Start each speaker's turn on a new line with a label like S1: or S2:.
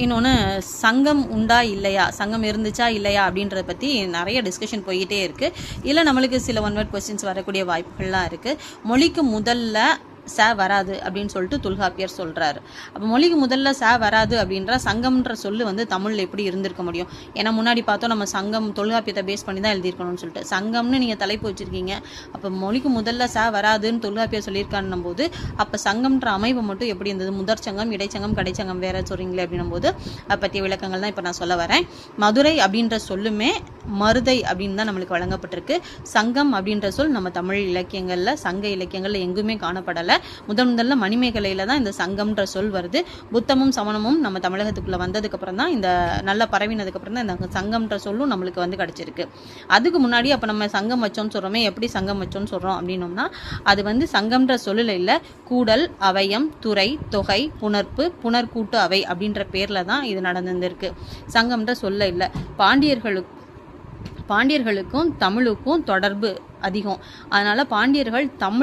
S1: இன்னொன்று சங்கம் உண்டா இல்லையா, சங்கம் இருந்துச்சா இல்லையா அப்படின்றத பற்றி நிறைய டிஸ்கஷன் போய்கிட்டே இருக்குது. இல்லை நம்மளுக்கு சில ஒன் வேர்ட் கொஸ்டின்ஸ் வரக்கூடிய வாய்ப்புகள்லாம் இருக்குது. மொழிக்கு முதல்ல ச வராது அப்படின்னு சொல்லிட்டு தொல்காப்பியர் சொல்கிறாரு. அப்போ மொழிக்கு முதல்ல ச வராது அப்படின்ற சங்கம்ன்ற சொல்லு வந்து தமிழில் எப்படி இருந்திருக்க முடியும்? ஏன்னா முன்னாடி பார்த்தோம் நம்ம சங்கம் தொல்காப்பியத்தை பேஸ் பண்ணி தான் எழுதியிருக்கணும்னு சொல்லிட்டு சங்கம்னு நீங்கள் தலைப்பு வச்சுருக்கீங்க. அப்போ மொழிக்கு முதல்ல ச வராதுன்னு தொல்காப்பியர் சொல்லியிருக்கான்னும் போது அப்போ சங்கம்ன்ற அமைப்பு மட்டும் எப்படி இருந்தது? முதற் சங்கம், இடைச்சங்கம், கடைச்சங்கம் வேற சொல்கிறீங்களே அப்படின்னும் போது அதை பற்றிய விளக்கங்கள் தான் இப்போ நான் சொல்ல வரேன். மதுரை அப்படின்ற சொல்லுமே மருதை அப்படின்னு தான் நம்மளுக்கு வழங்கப்பட்டிருக்கு. சங்கம் அப்படின்ற சொல் நம்ம தமிழ் இலக்கியங்களில், சங்க இலக்கியங்களில் எங்குமே காணப்படலை. முதல்ல மணிமேகலையில தான் இந்த சங்கம்ன்ற சொல் வருது. புத்தமும் சமணமும் நம்ம தமிழகத்துக்குள்ள வந்ததுக்கு அப்புறம் தான், இந்த நல்ல பரவினதுக்கு அப்புறம் தான் இந்த சங்கம்ன்ற சொல்லும் நம்மளுக்கு வந்து கிடைச்சிருக்கு. அதுக்கு முன்னாடி அப்போ நம்ம சங்கம் வச்சோம்னு சொல்றோமே, எப்படி சங்கம் வச்சோம்னு சொல்றோம் அப்படின்னோம்னா அது வந்து சங்கம்ன்ற சொல்லுல இல்லை, கூடல், அவயம், துறை, தொகை, புணர்ப்பு, புணர்கூட்டு அவை அப்படின்ற பேர்ல தான் இது நடந்திருக்கு. சங்கம்ன்ற சொல்ல இல்லை. பாண்டியர்களுக்கும் தமிழுக்கும் தொடர்பு அதிகம். அதனால பாண்டியர்கள் தமிழ்